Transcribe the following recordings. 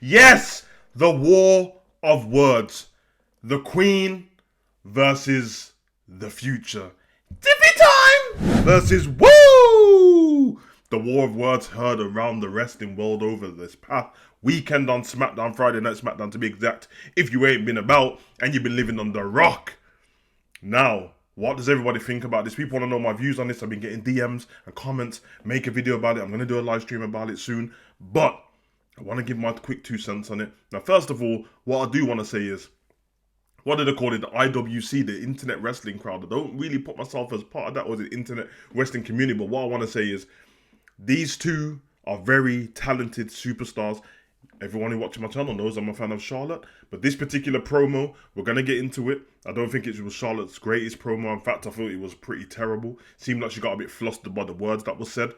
Yes, the war of words. The Queen versus the future. Tiffy time versus woo! The war of words heard around the wrestling world over this past weekend on SmackDown, Friday Night SmackDown to be exact. If you ain't been about and you've been living on the rock. Now, what does everybody think about this? People want to know my views on this. I've been getting DMs and comments. Make a video about it. I'm going to do a live stream about it soon. But I want to give my quick 2 cents on it. Now, first of all, what I do want to say is, what do they call it? The IWC, the Internet Wrestling Crowd. I don't really put myself as part of that or the Internet Wrestling community. But what I want to say is, these two are very talented superstars. Everyone who watches my channel knows I'm a fan of Charlotte. But this particular promo, we're going to get into it. I don't think it was Charlotte's greatest promo. In fact, I thought it was pretty terrible. Seemed like she got a bit flustered by the words that was said.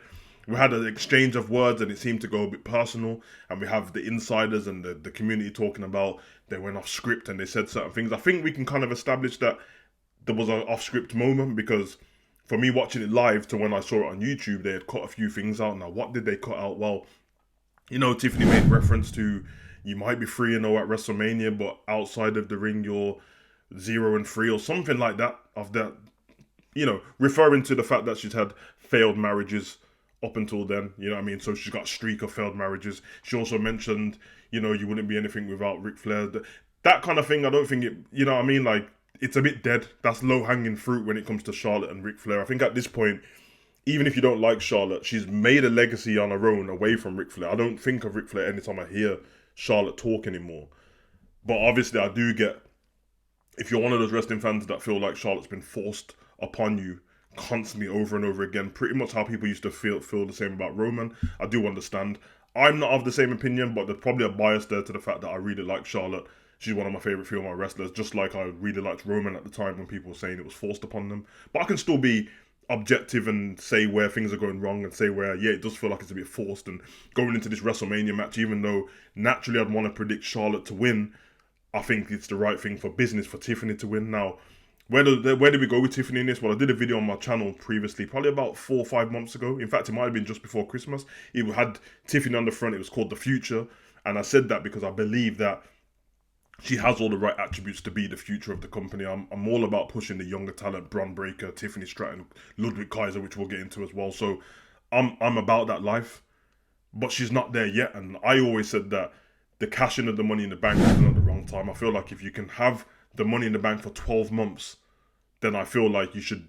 We had an exchange of words and it seemed to go a bit personal. And we have the insiders and the community talking about they went off script and they said certain things. I think we can kind of establish that there was an off script moment, because for me watching it live to when I saw it on YouTube, they had cut a few things out. Now, what did they cut out? Well, you know, Tiffany made reference to you might be 3-0 at WrestleMania, but outside of the ring, you're 0-3 or something like that. Of that, you know, referring to the fact that she's had failed marriages up until then. You know what I mean? So she's got a streak of failed marriages. She also mentioned, you know, you wouldn't be anything without Ric Flair. That kind of thing, I don't think it, you know what I mean? Like, it's a bit dead. That's low-hanging fruit when it comes to Charlotte and Ric Flair. I think at this point, even if you don't like Charlotte, she's made a legacy on her own away from Ric Flair. I don't think of Ric Flair anytime I hear Charlotte talk anymore. But obviously I do get, if you're one of those wrestling fans that feel like Charlotte's been forced upon you constantly over and over again, pretty much how people used to feel the same about Roman, I do understand. I'm not of the same opinion, but there's probably a bias there to the fact that I really like Charlotte. She's one of my favourite female wrestlers, just like I really liked Roman at the time when people were saying it was forced upon them. But I can still be objective and say where things are going wrong and say where, yeah, it does feel like it's a bit forced. And going into this WrestleMania match, even though naturally I'd want to predict Charlotte to win, I think it's the right thing for business for Tiffany to win. Now, where did we go with Tiffany in this? Well, I did a video on my channel previously, probably about 4 or 5 months ago. In fact, it might have been just before Christmas. It had Tiffany on the front. It was called The Future. And I said that because I believe that she has all the right attributes to be the future of the company. I'm all about pushing the younger talent, Braun Breaker, Tiffany Stratton, Ludwig Kaiser, which we'll get into as well. So I'm about that life, but she's not there yet. And I always said that the cashing of the Money in the Bank is at the wrong time. I feel like if you can have the Money in the Bank for 12 months, then I feel like you should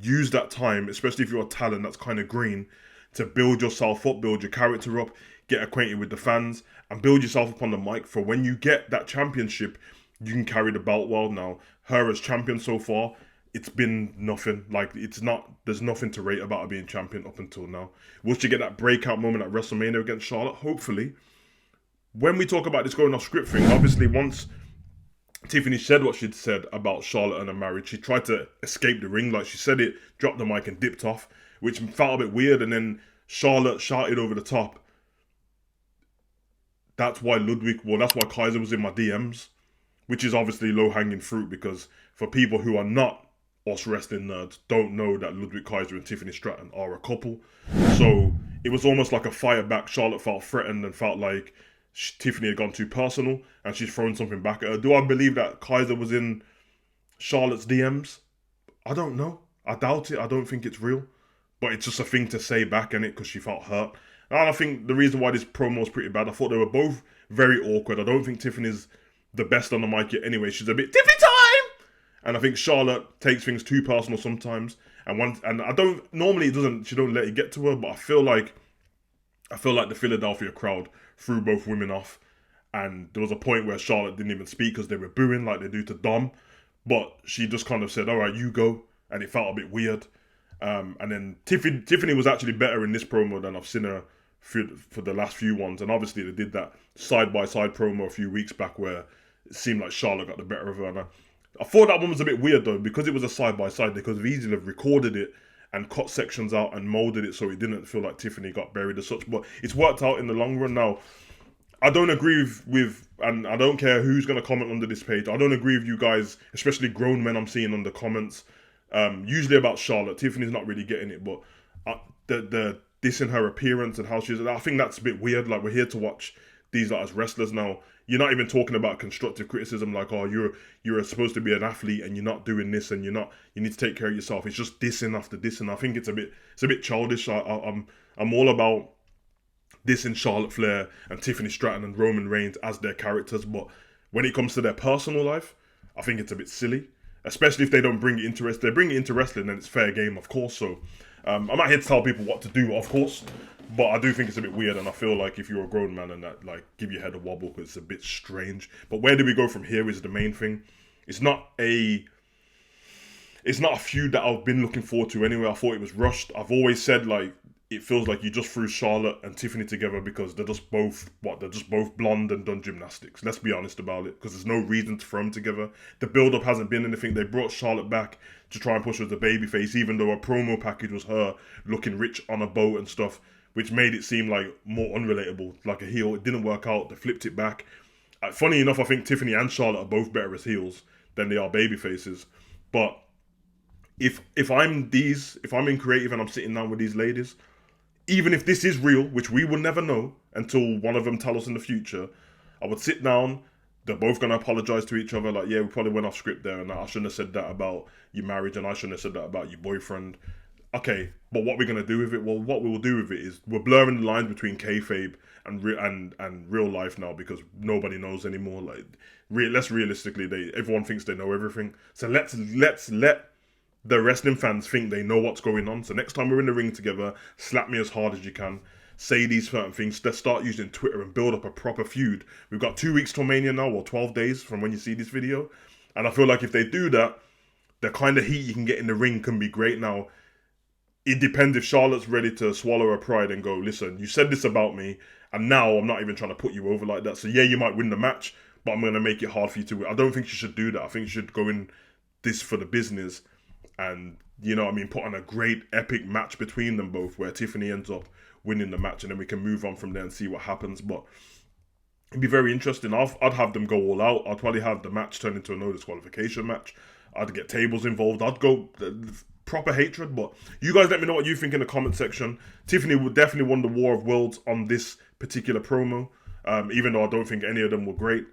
use that time, especially if you're a talent that's kind of green, to build yourself up, build your character up, get acquainted with the fans, and build yourself up on the mic for when you get that championship, you can carry the belt well. Now, her as champion so far, it's been nothing. Like, there's nothing to rate about her being champion up until now. Will she get that breakout moment at WrestleMania against Charlotte? Hopefully. When we talk about this going off script thing, obviously once Tiffany said what she'd said about Charlotte and her marriage, she tried to escape the ring. Like, she said it, dropped the mic and dipped off, which felt a bit weird. And then Charlotte shouted over the top, that's why Kaiser was in my DMs, which is obviously low-hanging fruit, because for people who are not us wrestling nerds, don't know that Ludwig Kaiser and Tiffany Stratton are a couple. So it was almost like a fire back. Charlotte felt threatened and felt like Tiffany had gone too personal and she's thrown something back at her. Do I believe that Kaiser was in Charlotte's DMs? I don't know. I doubt it. I don't think it's real. But it's just a thing to say back, innit, because she felt hurt. And I think the reason why this promo was pretty bad, I thought they were both very awkward. I don't think Tiffany's the best on the mic yet anyway. She's a bit Tiffy time! And I think Charlotte takes things too personal sometimes. And I don't, normally she don't let it get to her, but I feel like the Philadelphia crowd threw both women off. And there was a point where Charlotte didn't even speak because they were booing like they do to Dom. But she just kind of said, all right, you go. And it felt a bit weird. And then Tiffany was actually better in this promo than I've seen her for the last few ones. And obviously they did that side-by-side promo a few weeks back where it seemed like Charlotte got the better of her. And I thought that one was a bit weird though, because it was a side-by-side. They could have easily recorded it and cut sections out and molded it so it didn't feel like Tiffany got buried as such. But it's worked out in the long run. Now, I don't agree with and I don't care who's going to comment under this page, I don't agree with you guys, especially grown men I'm seeing on the comments, usually about Charlotte. Tiffany's not really getting it, but the dissing her appearance and how she's. I think that's a bit weird. Like, we're here to watch these like as wrestlers now. You're not even talking about constructive criticism, like, oh, you're supposed to be an athlete and you're not doing this and you need to take care of yourself. It's just dissing after dissing. I think it's a bit childish. I'm all about dissing Charlotte Flair and Tiffany Stratton and Roman Reigns as their characters, but when it comes to their personal life, I think it's a bit silly. Especially if they don't bring it into wrestling. If they bring it into wrestling, then it's fair game, of course. So I'm not here to tell people what to do, of course, but I do think it's a bit weird, and I feel like if you're a grown man and that, like, give your head a wobble, because it's a bit strange. But where do we go from here is the main thing. It's not a feud that I've been looking forward to anyway. I thought it was rushed. I've always said, like, it feels like you just threw Charlotte and Tiffany together because they're just both blonde and done gymnastics. Let's be honest about it, because there's no reason to throw them together. The build-up hasn't been anything. They brought Charlotte back to try and push her as a babyface, even though a promo package was her looking rich on a boat and stuff, which made it seem like more unrelatable, like a heel. It didn't work out. They flipped it back. Funny enough, I think Tiffany and Charlotte are both better as heels than they are babyfaces. But if I'm in creative and I'm sitting down with these ladies, even if this is real, which we will never know until one of them tell us in the future, I would sit down. They're both going to apologize to each other. Like, yeah, we probably went off script there, and I shouldn't have said that about your marriage, and I shouldn't have said that about your boyfriend. Okay, but what we're going to do with it? Well, what we will do with it is we're blurring the lines between kayfabe and real life now, because nobody knows anymore. Like, let's realistically, everyone thinks they know everything. So let's let the wrestling fans think they know what's going on. So next time we're in the ring together, slap me as hard as you can. Say these certain things. Let's start using Twitter and build up a proper feud. We've got 2 weeks till Mania now, or 12 days from when you see this video. And I feel like if they do that, the kind of heat you can get in the ring can be great. Now, it depends if Charlotte's ready to swallow her pride and go, listen, you said this about me, and now I'm not even trying to put you over like that. So yeah, you might win the match, but I'm going to make it hard for you to win. I don't think you should do that. I think you should go in this for the business and, you know what I mean, put on a great epic match between them both where Tiffany ends up winning the match, and then we can move on from there and see what happens. But it'd be very interesting. I'd have them go all out. I'd probably have the match turn into a no disqualification match. I'd get tables involved. I'd go proper hatred. But you guys let me know what you think in the comment section. Tiffany would definitely won the War of Worlds on this particular promo, even though I don't think any of them were great.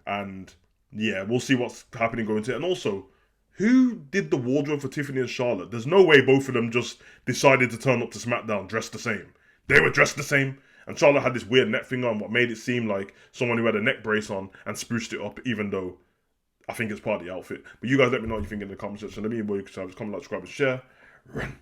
And yeah, we'll see what's happening going to it. And also, who did the wardrobe for Tiffany and Charlotte? There's no way both of them just decided to turn up to SmackDown dressed the same. They were dressed the same. And Charlotte had this weird neck thing on, what made it seem like someone who had a neck brace on and spruced it up, even though I think it's part of the outfit. But you guys let me know what you think in the comment section. Let me know what you can say. Just comment, like, subscribe, and share. Run.